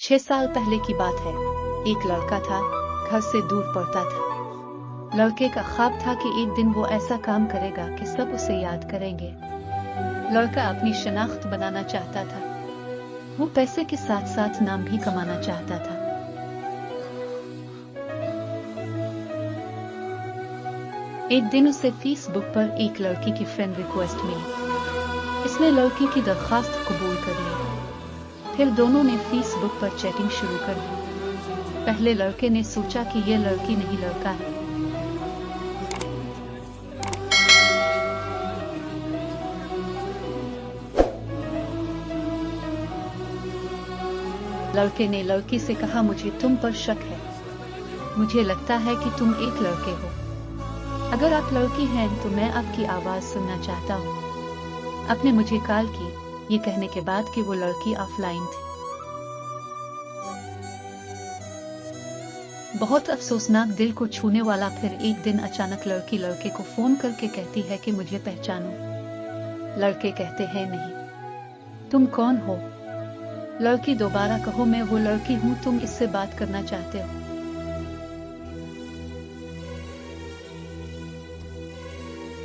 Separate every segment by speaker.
Speaker 1: 6 साल पहले की बात है। एक लड़का था, घर से दूर पढ़ता था। लड़के का ख्वाब था कि एक दिन वो ऐसा काम करेगा कि सब उसे याद करेंगे। लड़का अपनी शनाख्त बनाना चाहता था। वो पैसे के साथ साथ नाम भी कमाना चाहता था। एक दिन उसे फेसबुक पर एक लड़की की फ्रेंड रिक्वेस्ट मिली। इसने लड़की की दरख्वास्त कबूल कर ली। फिर दोनों ने फेसबुक पर चैटिंग शुरू कर दी। पहले लड़के ने सोचा कि ये लड़की नहीं लड़का है। लड़के ने लड़की से कहा, मुझे तुम पर शक है। मुझे लगता है कि तुम एक लड़के हो। अगर आप लड़की हैं तो मैं आपकी आवाज सुनना चाहता हूँ। आपने मुझे कॉल की, ये कहने के बाद कि वो लड़की ऑफलाइन थी। बहुत अफसोसनाक, दिल को छूने वाला। फिर एक दिन अचानक लड़की लड़के को फोन करके कहती है कि मुझे पहचानो। लड़के कहते हैं, नहीं। तुम कौन हो? लड़की, दोबारा कहो। मैं वो लड़की हूँ, तुम इससे बात करना चाहते हो।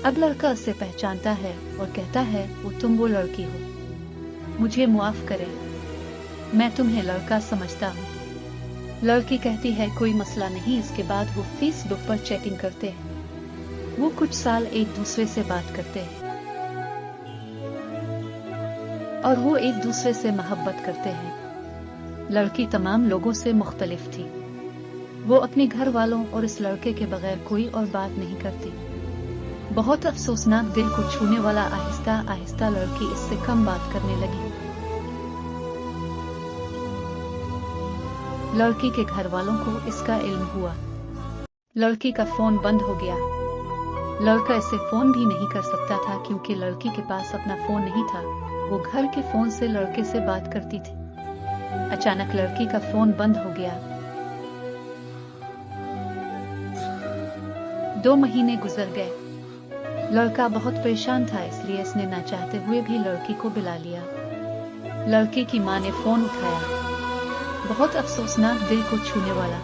Speaker 1: अब लड़का उसे पहचानता है और कहता है, तुम वो लड़की हो। मुझे मुआफ करें, मैं तुम्हें लड़का समझता हूँ। लड़की कहती है, कोई मसला नहीं। इसके बाद वो फेसबुक पर चैटिंग करते हैं। वो कुछ साल एक दूसरे से बात करते हैं और वो एक दूसरे से मोहब्बत करते हैं। लड़की तमाम लोगों से मुख्तलिफ थी। वो अपने घर वालों और इस लड़के के बगैर कोई और बात नहीं करती। बहुत अफसोसनाक, दिल को छूने वाला। आहिस्ता आहिस्ता लड़की इससे कम बात करने लगी। लड़की के घर वालों को इसका इल्म हुआ। लड़की का फोन बंद हो गया। लड़का इसे फोन भी नहीं कर सकता था क्योंकि लड़की के पास अपना फोन नहीं था। वो घर के फोन से लड़के से बात करती थी। अचानक लड़की का फोन बंद हो गया। 2 महीने गुजर गए। लड़का बहुत परेशान था, इसलिए इसने ना चाहते हुए भी लड़की को बुला लिया। लड़की की मां ने फोन उठाया। बहुत अफसोसनाक, दिल को छूने वाला।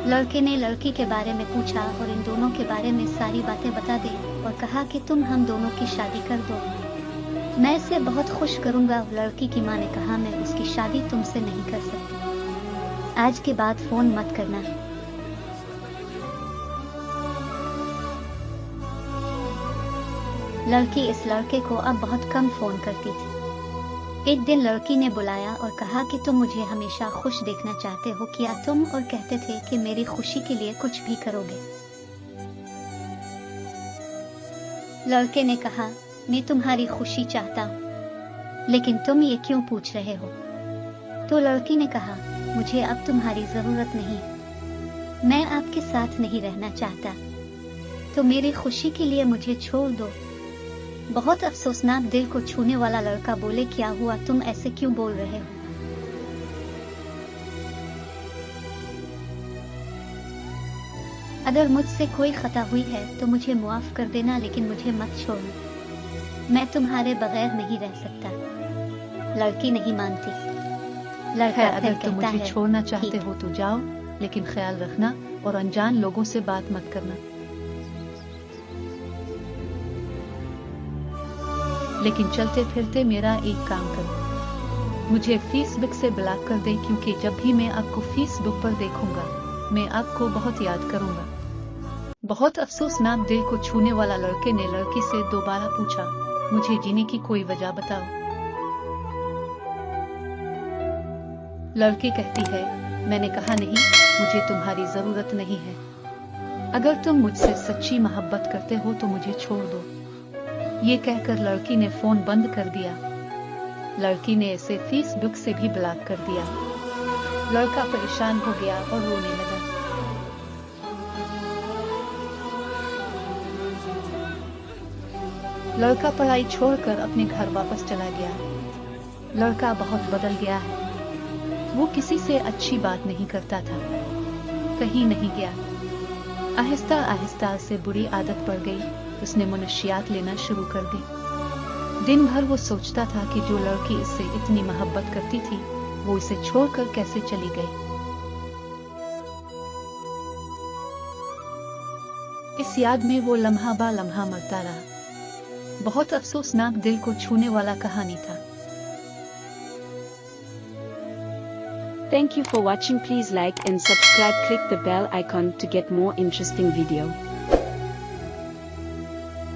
Speaker 2: लड़के ने लड़की के बारे में पूछा और इन दोनों के बारे में सारी बातें बता दी और कहा कि तुम हम दोनों की शादी कर दो, मैं इसे बहुत खुश करूंगा। लड़की की मां ने कहा, मैं उसकी शादी तुमसे नहीं कर सकती। आज के बाद फोन मत करना। लड़की इस लड़के को अब बहुत कम फोन करती थी। एक दिन लड़की ने बुलाया और कहा कि तुम मुझे हमेशा खुश देखना चाहते हो, क्या तुम और कहते थे कि मेरी खुशी के लिए कुछ भी करोगे। लड़के ने कहा, मैं तुम्हारी खुशी चाहता हूँ, लेकिन तुम ये क्यों पूछ रहे हो? तो लड़की ने कहा, मुझे अब तुम्हारी जरूरत नहीं, मैं आपके साथ नहीं रहना चाहता, तो मेरी खुशी के लिए मुझे छोड़ दो। बहुत अफसोसनाक, दिल को छूने वाला। लड़का बोले, क्या हुआ? तुम ऐसे क्यों बोल रहे हो? अगर मुझसे कोई खता हुई है तो मुझे मुआफ कर देना, लेकिन मुझे मत छोड़ना। मैं तुम्हारे बगैर नहीं रह सकता। लड़की नहीं मानती। लड़का
Speaker 1: अगर तुम
Speaker 2: कहता
Speaker 1: मुझे
Speaker 2: है,
Speaker 1: छोड़ना चाहते
Speaker 2: ठीक।
Speaker 1: हो तो जाओ, लेकिन ख्याल रखना और अनजान लोगों से बात मत करना। लेकिन चलते फिरते मेरा एक काम करो, मुझे फेसबुक से ब्लॉक कर दे, क्योंकि जब भी मैं आपको फेसबुक पर देखूंगा मैं आपको बहुत याद करूंगा। बहुत अफसोसनाक, दिल को छूने वाला। लड़के ने लड़की से दोबारा पूछा, मुझे जीने की कोई वजह बताओ। लड़की कहती है, मैंने कहा नहीं, मुझे तुम्हारी जरूरत नहीं है। अगर तुम मुझसे सच्ची मोहब्बत करते हो तो मुझे छोड़ दो। ये कहकर लड़की ने फोन बंद कर दिया। लड़की ने इसे फेसबुक से भी ब्लॉक कर दिया। लड़का परेशान हो गया और रोने लगा। लड़का पढ़ाई छोड़कर अपने घर वापस चला गया। लड़का बहुत बदल गया है। वो किसी से अच्छी बात नहीं करता था, कहीं नहीं गया। आहिस्ता आहिस्ता से बुरी आदत पड़ गई। उसने मुनशियात लेना शुरू कर दी। दिन भर वो सोचता था कि जो लड़की इससे इतनी मोहब्बत करती थी वो इसे छोड़कर कैसे चली गई। इस याद में वो लम्हा बा लम्हा मरता रहा। बहुत अफसोसनाक, दिल को छूने वाला कहानी था।
Speaker 3: Thank you for watching. Please like and subscribe. Click the bell icon to get more interesting video.